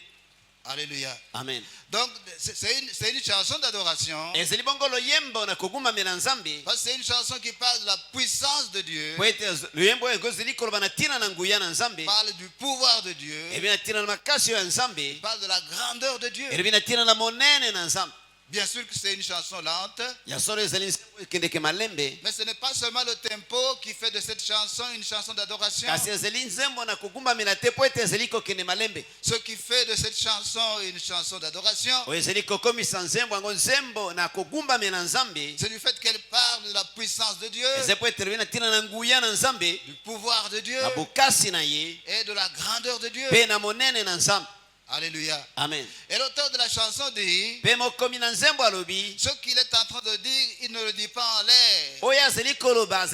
Alléluia. Amen. Donc, c'est une chanson d'adoration. ezali bongo loyembo na kogumbamela nzambe Parce que c'est une chanson qui parle de la puissance de Dieu, po ete loyembo oyo ezali koloba na ntina na nguya na nzambe parle du pouvoir de Dieu, ebi na ntina na makasi oyo ya nzambe parle de la grandeur de Dieu. ebi na ntina na monene na nzambe Bien sûr que c'est une chanson lente, ya solo ezali nzembo ekendeke malembe mais ce n'est pas seulement le tempo qui fait de cette chanson une chanson d'adoration. kasi ezali nzembo na kogumbamela te po ete ezali kokende malembe Ce qui fait de cette chanson une chanson d'adoration, oyo ezali kokomisa nzembo yango nzembo na kogumbamela nzambe c'est du fait qu'elle parle de la puissance de Dieu, eza po ete elobi na ntina na nguya na nzambe du pouvoir de Dieu na bokasi na ye et de la grandeur de Dieu. mpe na monene na nzambe. Alléluia. Amen. Et l'auteur de la chanson dit, mpe mokomi na nzembo alobi ce qu'il est en train de dire, il ne le dit pas en l'air. oyo azali koloba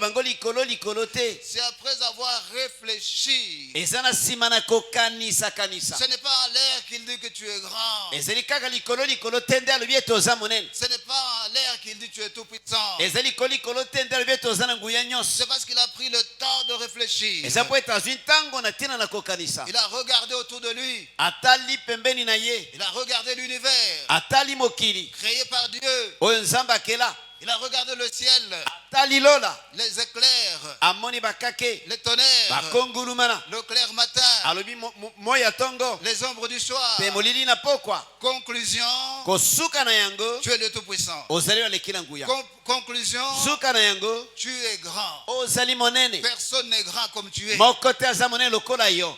ngo likolo te C'est après avoir réfléchi. eza na nsima na kokanisa Ce n'est pas en l'air qu'il dit que tu es grand. ezali kaka likolo te nde alobi ete oza monene Ce n'est pas en l'air qu'il dit que tu es tout puissant. ezali likolo te nde alobi ete oza na nguya nyonso C'est parce qu'il a pris le temps de réfléchir. eza po ete azwi ntango na ntina na kokanisa Il a regardé autour de lui. atali pembeni na ye Il a regardé l'univers atali mokili créé par Dieu. oyo nzambe akela Il a regardé le ciel, atali lola les éclairs, amoni bakake les tonnerres, bakongulumana le clair matin, alobi moya tongo les ombres du soir. mpe molili na pokwa Conclusion, kosuka na yango tu es le Tout-Puissant. ozali oleki na nguya Conclusion, suka na yango tu es grand. ozali monene Personne n'est grand comme tu es. moko te aza monene lokola yo.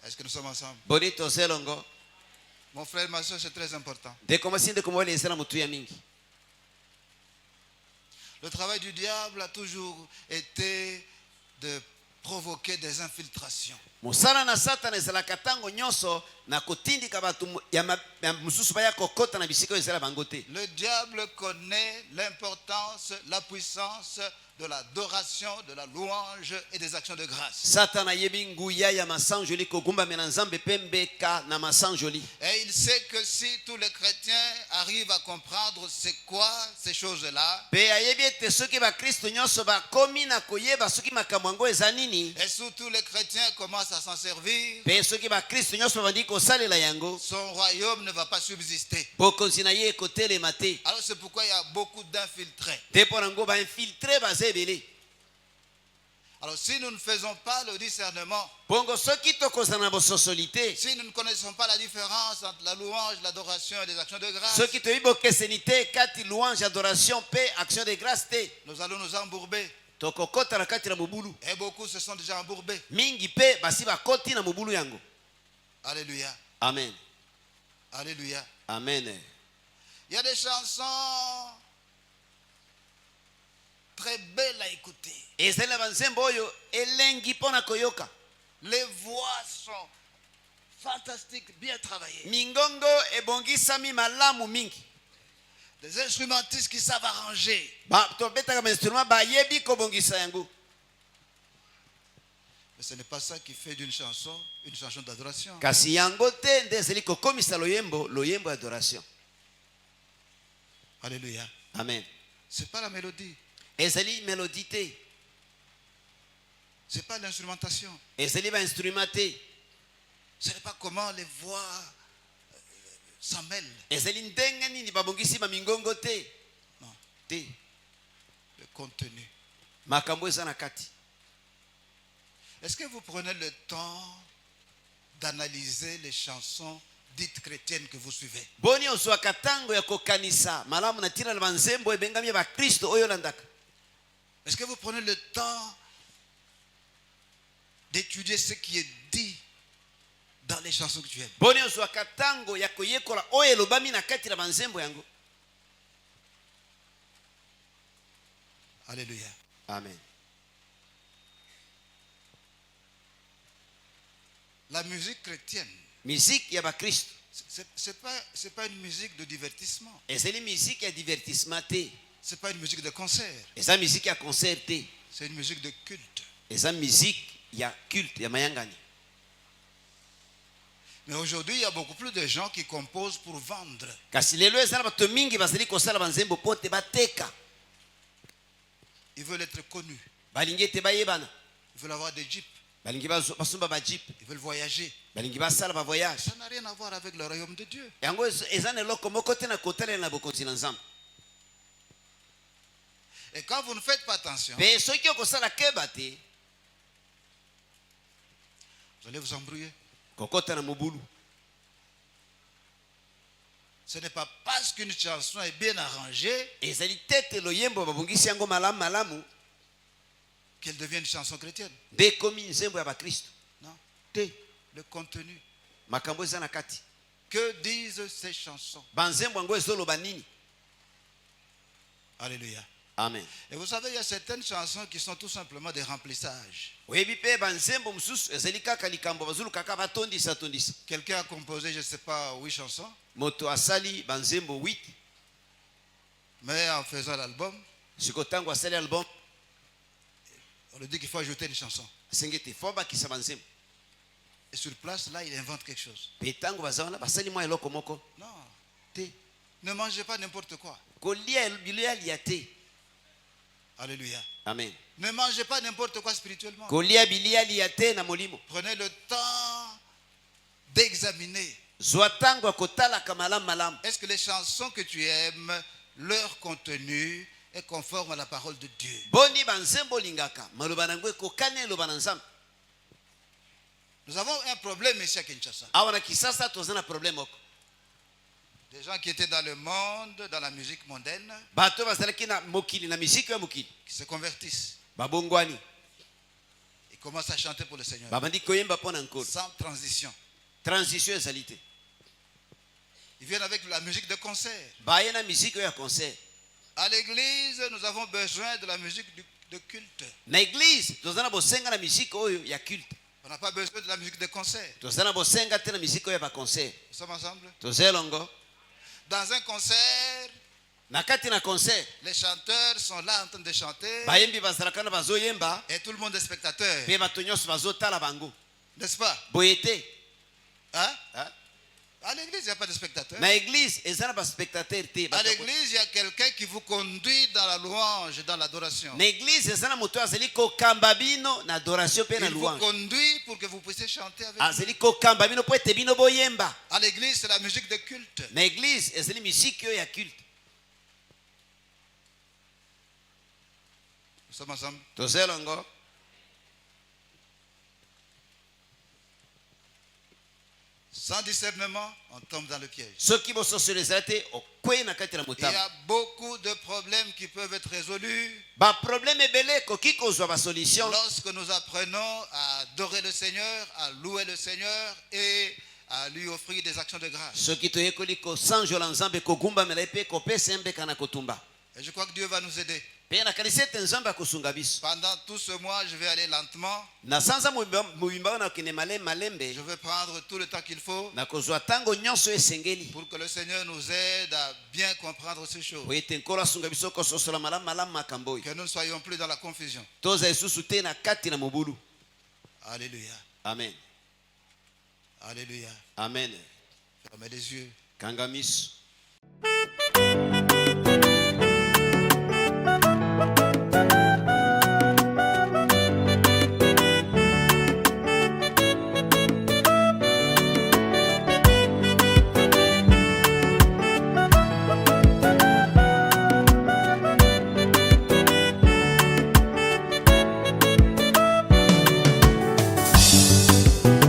Est-ce que nous sommes ensemble? boni tozelongo Mon frère, ma soeur, c'est très important. ndeko mwasi ndeko mobali ezala motu ya mingi. Le travail du diable a toujours été de provoquer des infiltrations. mosala na satana ezalaka ntango nyonso na kotindika bato ya mosusu baya kokota na bisika oyo ezala bango te. Le diable connaît l'importance, la puissance de l'adoration, de la louange et des actions de grâce. satana yebi nguya ya masanjoli kogumbamela nzambe mpe mbeka na masanjoli. Et il sait que si tous les chrétiens arrivent à comprendre c'est quoi ces choses-là, mpe ayebi ete soki bakristo nyonso bakomi na koyeba soki makambo yango eza nini, et si tous les chrétiens commencent à s'en servir, mpe soki bakristo nyonso babandi kosalela yango, son royaume ne va pas subsister. bokonzi na ye ekotelema te. Alors c'est pourquoi il y a beaucoup d'infiltrés. te mpo nango bainfiltre baza ebele. Alors si nous ne faisons pas le discernement, bongo soki tokozala na bososoli te, si nous ne connaissons pas la différence entre la louange, l'adoration et les actions de grâce, soki toyebi bokeseni te kati louange adoration mpe action de grâce te, nous allons nous embourber. tokokota na kati na mobulu Et beaucoup se sont déjà embourbés. mingi mpe basi bakoti na mobulu yango. Alléluia. Amen. Alléluia. Amen. Il y a des chansons très belles à écouter. ezali na banzembo oyo elengi mpo na koyoka. Les voix sont fantastiques, bien travaillées. mingongo ebongisami malamu mingi. Des instrumentistes qui savent arranger. tobetaka bainstrument bayebi kobongisa yango. Mais ce n'est pas ça qui fait d'une chanson une chanson d'adoration. kasi yango te nde ezali kokomisa loyembo ya adoration. Alléluia. Amen. Ce n'est pas la mélodie. ezali melodi te, Ce n'est pas l'instrumentation. ezali bainstrument te, Ce n'est pas comment les voix s'en mêlent. ezali ndenge nini babongisi bamingongo te. Non, te le contenu. makambo eza na kati. Est-ce que vous prenez le temps d'analyser les chansons dites chrétiennes que vous suivez? boni ozwaka ntango ya kokanisa malamu na ntina na banzembo ebengami ya bakristo oyo olandaka? Est-ce que vous prenez le temps d'étudier ce qui est dit dans les chansons que tu aimes? boni ozwaka ntango ya koyekola oyo elobami na kati na banzembo yango? Alléluia. Amen. La musique chrétienne, miziki ya bakristo c'est pas une musique de divertissement. ezali miziki ya divertissement te, C'est pas une musique de concert. eza miziki ya concert te, C'est une musique de culte. eza miziki ya culte ya mayangani. Mais aujourd'hui, il y a beaucoup plus de gens qui composent pour vendre. kasi lelo eza na bato mingi bazali kosala banzembo mpo te bateka, Ils veulent être connus. balingi ete bayebana, Ils veulent avoir des jeeps. balingi basumba bajip, ils veulent voyager. balingi basala ba voyage. Ça n'a rien à voir avec le royaume de Dieu. Yango ezana eloko moko te na kotalela na bokonzi na Nzambe. Et quand vous ne faites pas attention, Pe soki okosala keba te, vous allez vous embrouiller. kokota na mobulu. Ce n'est pas parce qu'une chanson est bien arrangée Ezali tete loyembo babungisi yango malamu malamu qu'elle devient une chanson chrétienne. de komi nzembo ya bakristo. Non. Te Le contenu. makambo eza na kati. Que disent ces chansons? Banzembo yango ezoloba nini? Alléluia. Amen. Et vous savez, il y a certaines chansons qui sont tout simplement des remplissages. Oyebi pe banzembo mosusu ezali kaka likambo bazolukaka batondisa tondisa. Quelqu'un a composé, je ne sais pas, 8 chansons, Moto asali banzembo 8, mais en faisant l'album, sikotango asali album on lui dit qu'il faut ajouter une chanson. asengete fo bakisa banzembo. Et sur place, là, il invente quelque chose. Pe tango baza wana basali mwa eloko moko Non. te. Ne mangez pas n'importe quoi. Kolia bilia lia te. Alléluia. Amen. Ne mangez pas n'importe quoi spirituellement. Kolia bilia lia te na molimo. Prenez le temps d'examiner. Zwa tango akotalaka malamu malamu. Est-ce que les chansons que tu aimes, leur contenu est conforme à la parole de Dieu? Boni banzembo lingaka maloba nango ekokani eloba na Nzambe. Nous avons un problème ici à Kinshasa. Awa na Kisasa toza na problème oko. Des gens qui étaient dans le monde, dans la musique mondaine, Bato bazalaki na mokili na miziki ya mokili. qui se convertissent. Babongwani. Ils commencent à chanter pour le Seigneur. Babandi koyemba pona nkolo. Sans transition. Transition ezali te. Ils viennent avec la musique de concert. Baye na miziki ya concert. À l'église, nous avons besoin de la musique de culte. Na église toza na bosenga na miziki oyo ya culte. On n'a pas besoin de la musique de concert. Toza na bosenga te na miziki oyo ya ba concert. Nous sommes ensemble. Toza elongo. Dans un concert, Na kati na concert. les chanteurs sont là en train de chanter Bayembi bazalaka na bazoyemba. et tout le monde est spectateur. Pe bato nyonso bazotala bango. N'est-ce pas? Boye te. Hein? Hein? À l'église, il n'y a pas de spectateurs. Na église eza na baspectateur te. À l'église, il y a quelqu'un qui vous conduit dans la louange, dans l'adoration. Na église eza na moto azali kokamba bino na adoration pe na Il vous louange. conduit pour que vous puissiez chanter avec lui. Azali kokamba bino po ete bino boyemba. À l'église, c'est la musique de culte. Na église ezali miziki oyo ya culte. Nous sommes ensemble. Toza elongo. Sans discernement, on tombe dans le piège. Soki bososolo ezala te okwei na kati na Il y motema. a beaucoup de problèmes qui peuvent être résolus Baproblème ebele ekoki kozwa basolution lorsque nous apprenons à adorer le Seigneur, à louer le Seigneur et à lui offrir des actions de grâce. soki toyekoli kosanjola nzambe kogumbamela ye mpe kopesa ye mbeka na kotumba. Et je crois que Dieu va nous aider. Mpe nakanisi ete nzambe akosunga biso. Pendant tout ce mois, je vais aller lentement. Na sanza mobimba oyo nakende malembe Je vais prendre tout le temps qu'il faut nakozwa ntango nyonso oyo esengeli pour que le Seigneur nous aide à bien comprendre ces choses. po ete nkolo asunga biso kososola malamu malamu makambo oyo. Que nous ne soyons plus dans la confusion. Toza lisusu te na kati na mobulu. Alléluia. Amen. Alléluia. Amen. Fermez les yeux. Kanga miso.